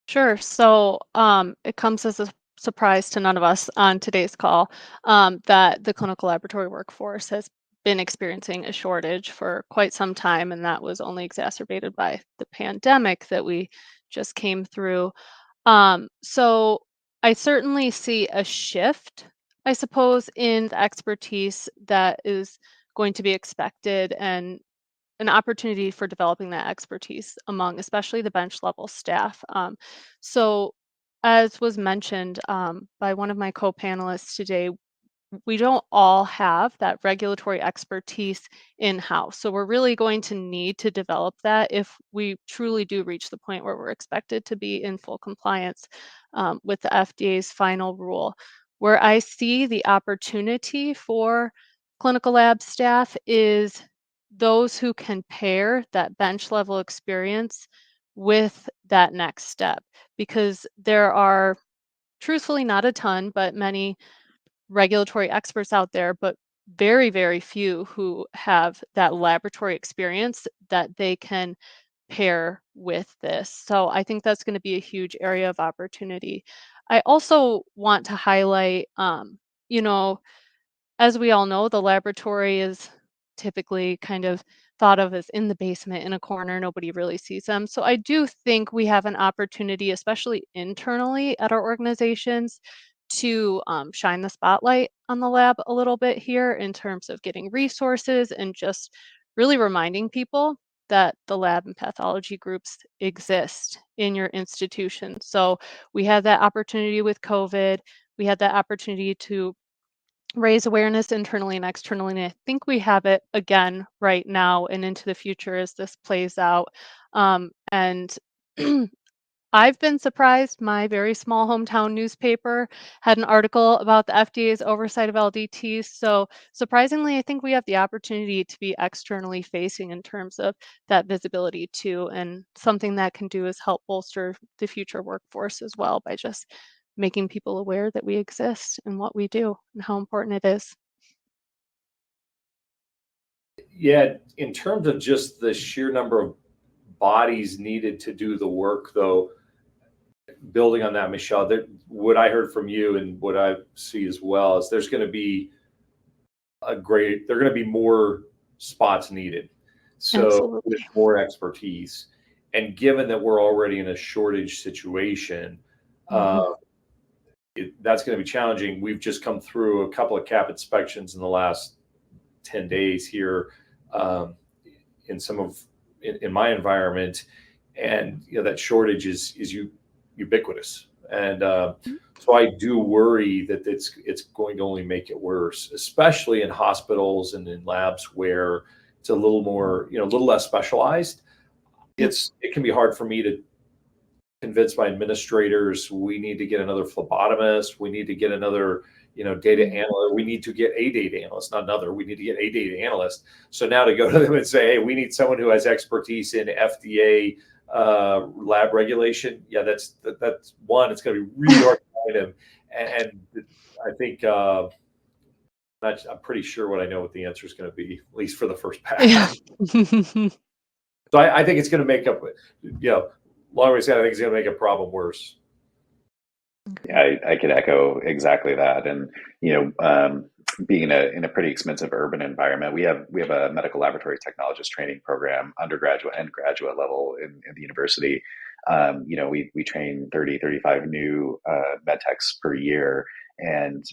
Sure. So it comes as a surprise to none of us on today's call that the clinical laboratory workforce has been experiencing a shortage for quite some time, and that was only exacerbated by the pandemic that we just came through. So I certainly see a shift, I suppose, in the expertise that is going to be expected, and an opportunity for developing that expertise among especially the bench level staff. So as was mentioned by one of my co-panelists today, we don't all have that regulatory expertise in-house. So we're really going to need to develop that if we truly do reach the point where we're expected to be in full compliance with the FDA's final rule. Where I see the opportunity for clinical lab staff is those who can pair that bench level experience with that next step, because there are truthfully not a ton, but many regulatory experts out there, but very, very few who have that laboratory experience that they can pair with this. So I think that's going to be a huge area of opportunity. I also want to highlight, you know, as we all know, the laboratory is typically kind of thought of as in the basement in a corner. Nobody really sees them. So I do think we have an opportunity, especially internally at our organizations, to shine the spotlight on the lab a little bit here in terms of getting resources and just really reminding people that the lab and pathology groups exist in your institution. So we had that opportunity with COVID. We had that opportunity to raise awareness internally and externally. And I think we have it again right now and into the future as this plays out. And I've been surprised. My very small hometown newspaper had an article about the FDA's oversight of LDTs. So surprisingly, I think we have the opportunity to be externally facing in terms of that visibility too. And something that can do is help bolster the future workforce as well by just making people aware that we exist and what we do and how important it is. Yeah, in terms of just the sheer number of bodies needed to do the work, though, building on that, Michelle, what I heard from you and what I see as well is there's going to be there are going to be more spots needed. So Absolutely. with more expertise, and given that we're already in a shortage situation, that's going to be challenging. We've just come through a couple of CAP inspections in the last 10 days here in my environment, and that shortage is ubiquitous, and so I do worry that it's going to only make it worse, especially in hospitals and in labs where it's a little more, a little less specialized. It can be hard for me to convince my administrators we need to get another phlebotomist, we need to get another data analyst, we need to get a data analyst, not another, we need to get a data analyst. So now to go to them and say, hey, we need someone who has expertise in FDA lab regulation, that's one, it's going to be really hard to find him, and I think I'm pretty sure what I know what the answer is going to be, at least for the first pass. Yeah. So I think it's going to make up, long way said, I think it's going to make a problem worse. Yeah, I could echo exactly that. And being in a pretty expensive urban environment, we have a medical laboratory technologist training program, undergraduate and graduate level in the university. We train 35 new med techs per year, and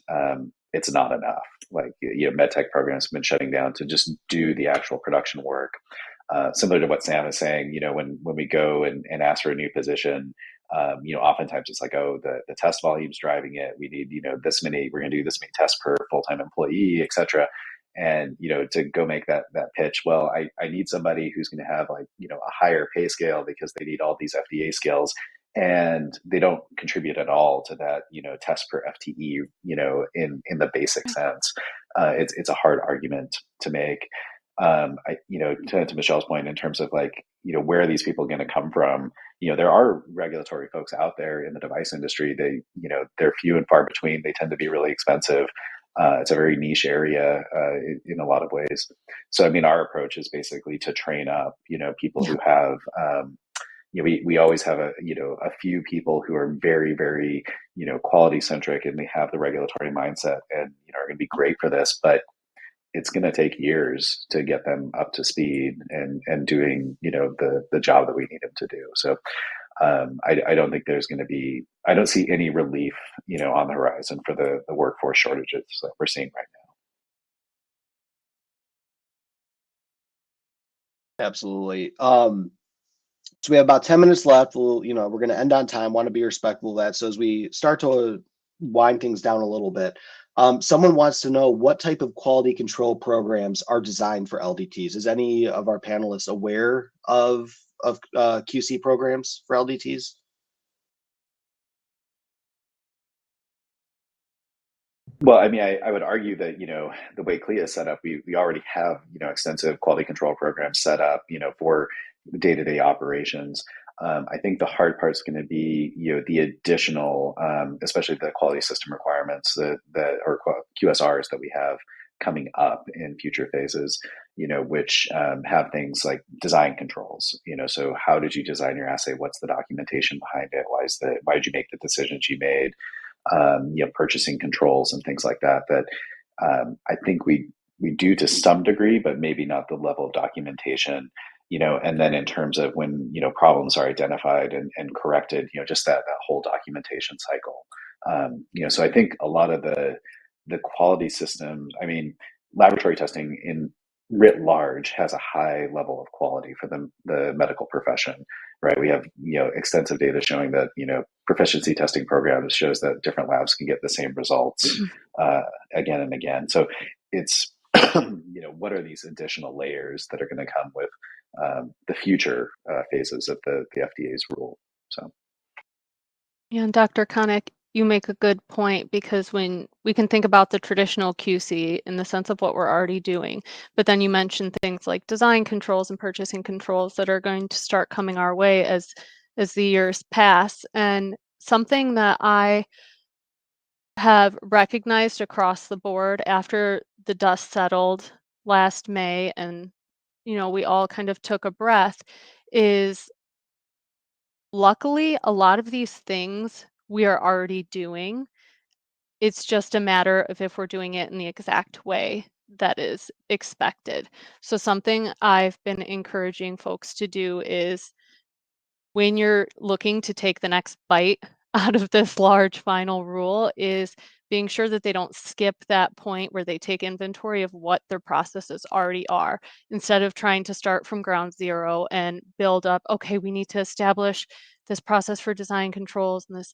it's not enough. Like med tech programs have been shutting down to just do the actual production work. Similar to what Sam is saying, when we go and ask for a new position, Oftentimes it's like, oh, the test volume's driving it. We need, this many, we're going to do this many tests per full-time employee, et cetera. And, to go make that pitch, well, I need somebody who's going to have like, a higher pay scale because they need all these FDA skills, and they don't contribute at all to that, test per FTE, in the basic sense. It's a hard argument to make. To Michelle's point, in terms of like, where are these people going to come from? There are regulatory folks out there in the device industry. They're few and far between. They tend to be really expensive. It's a very niche area in a lot of ways. So, I mean, our approach is basically to train up, people who have, we always have a few people who are very, very, quality centric, and they have the regulatory mindset and, are going to be great for this, but it's going to take years to get them up to speed and doing, the job that we need them to do. So, I don't think there's going to be, I don't see any relief, on the horizon for the workforce shortages that we're seeing right now. Absolutely. So we have about 10 minutes left. We're going to end on time. Want to be respectful of that. So as we start to wind things down a little bit, someone wants to know what type of quality control programs are designed for LDTs. Is any of our panelists aware of QC programs for LDTs? Well, I mean, I would argue that, the way CLIA is set up, we already have, extensive quality control programs set up, for day-to-day operations. I think the hard part is going to be, the additional, especially the quality system requirements that or QSRs that we have coming up in future phases, which have things like design controls. So how did you design your assay? What's the documentation behind it? Why did you make the decisions you made? Purchasing controls and things like that. That I think we do to some degree, but maybe not the level of documentation. And then in terms of when, problems are identified and corrected, just that whole documentation cycle. So I think a lot of the quality system, I mean, laboratory testing in writ large has a high level of quality for the medical profession, right? We have, extensive data showing that, proficiency testing programs shows that different labs can get the same results again and again. So it's, what are these additional layers that are going to come with the future phases of the FDA's rule? So, Yeah, and Dr. Konnick, you make a good point, because when we can think about the traditional QC in the sense of what we're already doing, but then you mentioned things like design controls and purchasing controls that are going to start coming our way as the years pass. And something that I have recognized across the board after the dust settled last May, and we all kind of took a breath, is luckily a lot of these things we are already doing. It's just a matter of if we're doing it in the exact way that is expected. So something I've been encouraging folks to do is, when you're looking to take the next bite out of this large final rule, is being sure that they don't skip that point where they take inventory of what their processes already are, instead of trying to start from ground zero and build up, okay, we need to establish this process for design controls and this,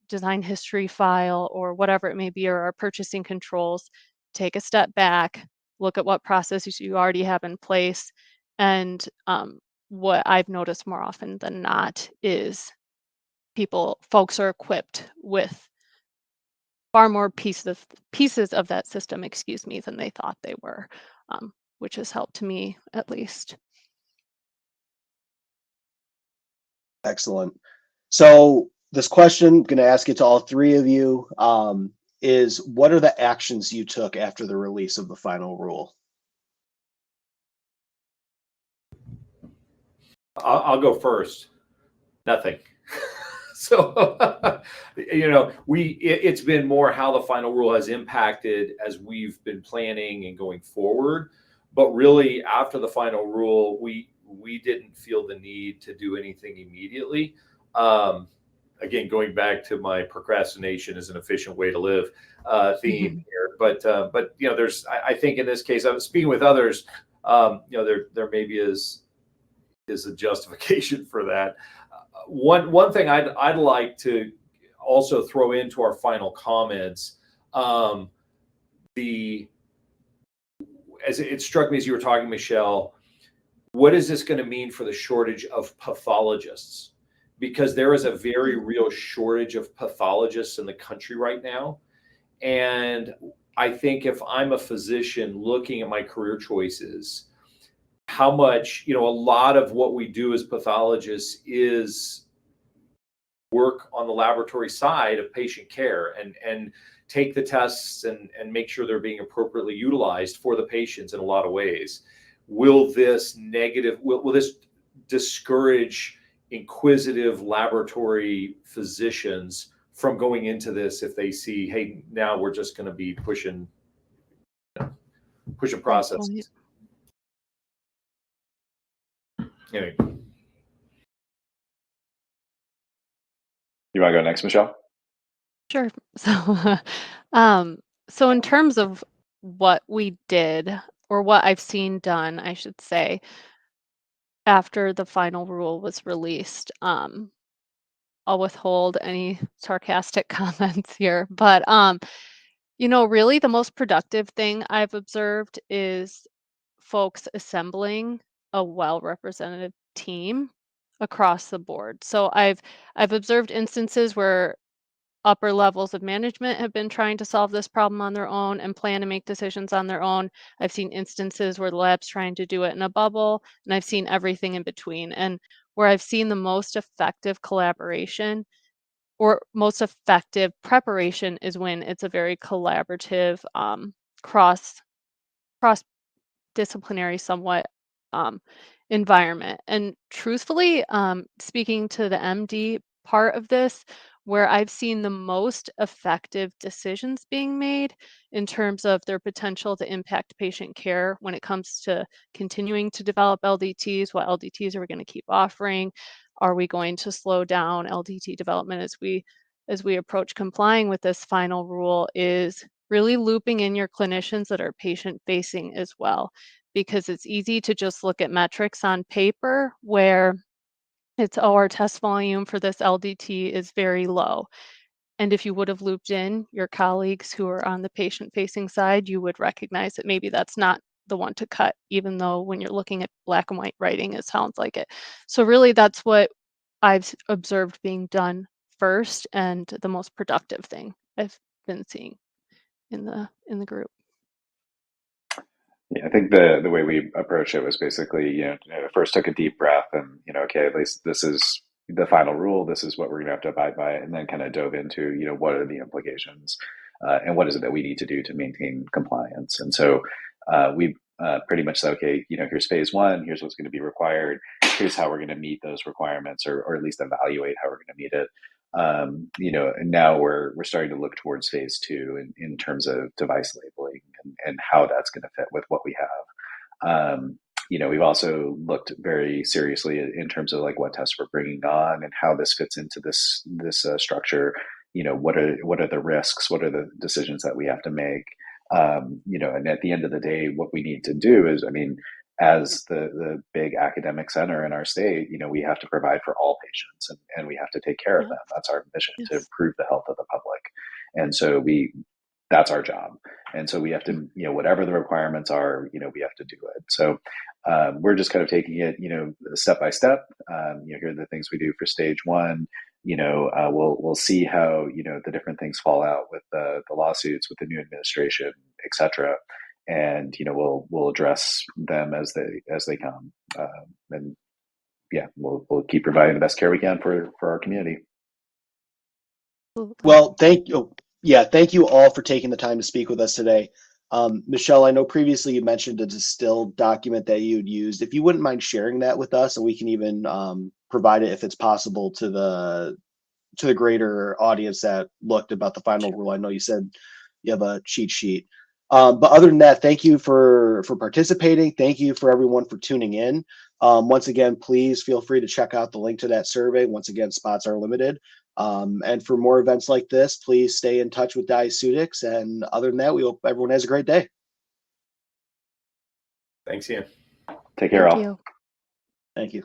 design history file or whatever it may be, or our purchasing controls. Take a step back, look at what processes you already have in place. And what I've noticed more often than not is folks are equipped with far more pieces of that system, than they thought they were, which has helped me at least. Excellent. So this question, I'm going to ask it to all three of you, is what are the actions you took after the release of the final rule? I'll go first. Nothing. So, it's been more how the final rule has impacted as we've been planning and going forward. But really, after the final rule, we didn't feel the need to do anything immediately. Again, going back to my procrastination is an efficient way to live theme here. But there's, I think in this case, I was speaking with others. There maybe is a justification for that. one thing I'd like to also throw into our final comments, as it struck me as you were talking, Michelle, what is this going to mean for the shortage of pathologists? Because there is a very real shortage of pathologists in the country right now. And I think if I'm a physician looking at my career choices, how much, a lot of what we do as pathologists is work on the laboratory side of patient care and take the tests and make sure they're being appropriately utilized for the patients in a lot of ways. Will this discourage inquisitive laboratory physicians from going into this if they see, hey, now we're just going to be pushing processes? Anyway. You want to go next, Michelle? Sure. So, so in terms of what we did, or what I've seen done, I should say, after the final rule was released, I'll withhold any sarcastic comments here, but really the most productive thing I've observed is folks assembling a well-represented team across the board. So I've observed instances where upper levels of management have been trying to solve this problem on their own and plan to make decisions on their own. I've seen instances where the lab's trying to do it in a bubble, and I've seen everything in between. And where I've seen the most effective collaboration or most effective preparation is when it's a very collaborative, cross disciplinary somewhat environment. And truthfully, speaking to the MD part of this, where I've seen the most effective decisions being made in terms of their potential to impact patient care when it comes to continuing to develop LDTs, what LDTs are we going to keep offering? Are we going to slow down LDT development as we approach complying with this final rule, is really looping in your clinicians that are patient facing as well, because it's easy to just look at metrics on paper where it's, oh, our test volume for this LDT is very low. And if you would have looped in your colleagues who are on the patient facing side, you would recognize that maybe that's not the one to cut, even though when you're looking at black and white writing, it sounds like it. So really that's what I've observed being done first, and the most productive thing I've been seeing in the group. Yeah, I think the way we approached it was basically, first took a deep breath and, okay, at least this is the final rule. This is what we're going to have to abide by. And then kind of dove into, what are the implications and what is it that we need to do to maintain compliance? And so we pretty much said, okay, here's phase one, here's what's going to be required. Here's how we're going to meet those requirements, or at least evaluate how we're going to meet it. And now we're starting to look towards phase two in terms of device labeling and how that's going to fit with what we have. We've also looked very seriously in terms of like what tests we're bringing on and how this fits into this structure. What are the risks? What are the decisions that we have to make? And at the end of the day, what we need to do is, as the big academic center in our state, we have to provide for all patients and we have to take care of them. That's our mission, to improve the health of the public. And so that's our job. And so we have to, whatever the requirements are, we have to do it. So we're just kind of taking it, step by step. Here are the things we do for stage one. We'll see how, the different things fall out with the lawsuits, with the new administration, et cetera. And, we'll address them as they come. And yeah, we'll keep providing the best care we can for our community. Well, thank you. Yeah, thank you all for taking the time to speak with us today. Michelle, I know previously you mentioned a distilled document that you'd used. If you wouldn't mind sharing that with us, and we can even provide it if it's possible to the greater audience that looked about the final rule. I know you said you have a cheat sheet. But other than that, thank you for participating. Thank you for everyone for tuning in. Once again, please feel free to check out the link to that survey. Once again, spots are limited. And for more events like this, please stay in touch with Diaceutics. And other than that, we hope everyone has a great day. Thanks, Ian. Take care, all. Thank you. Thank you.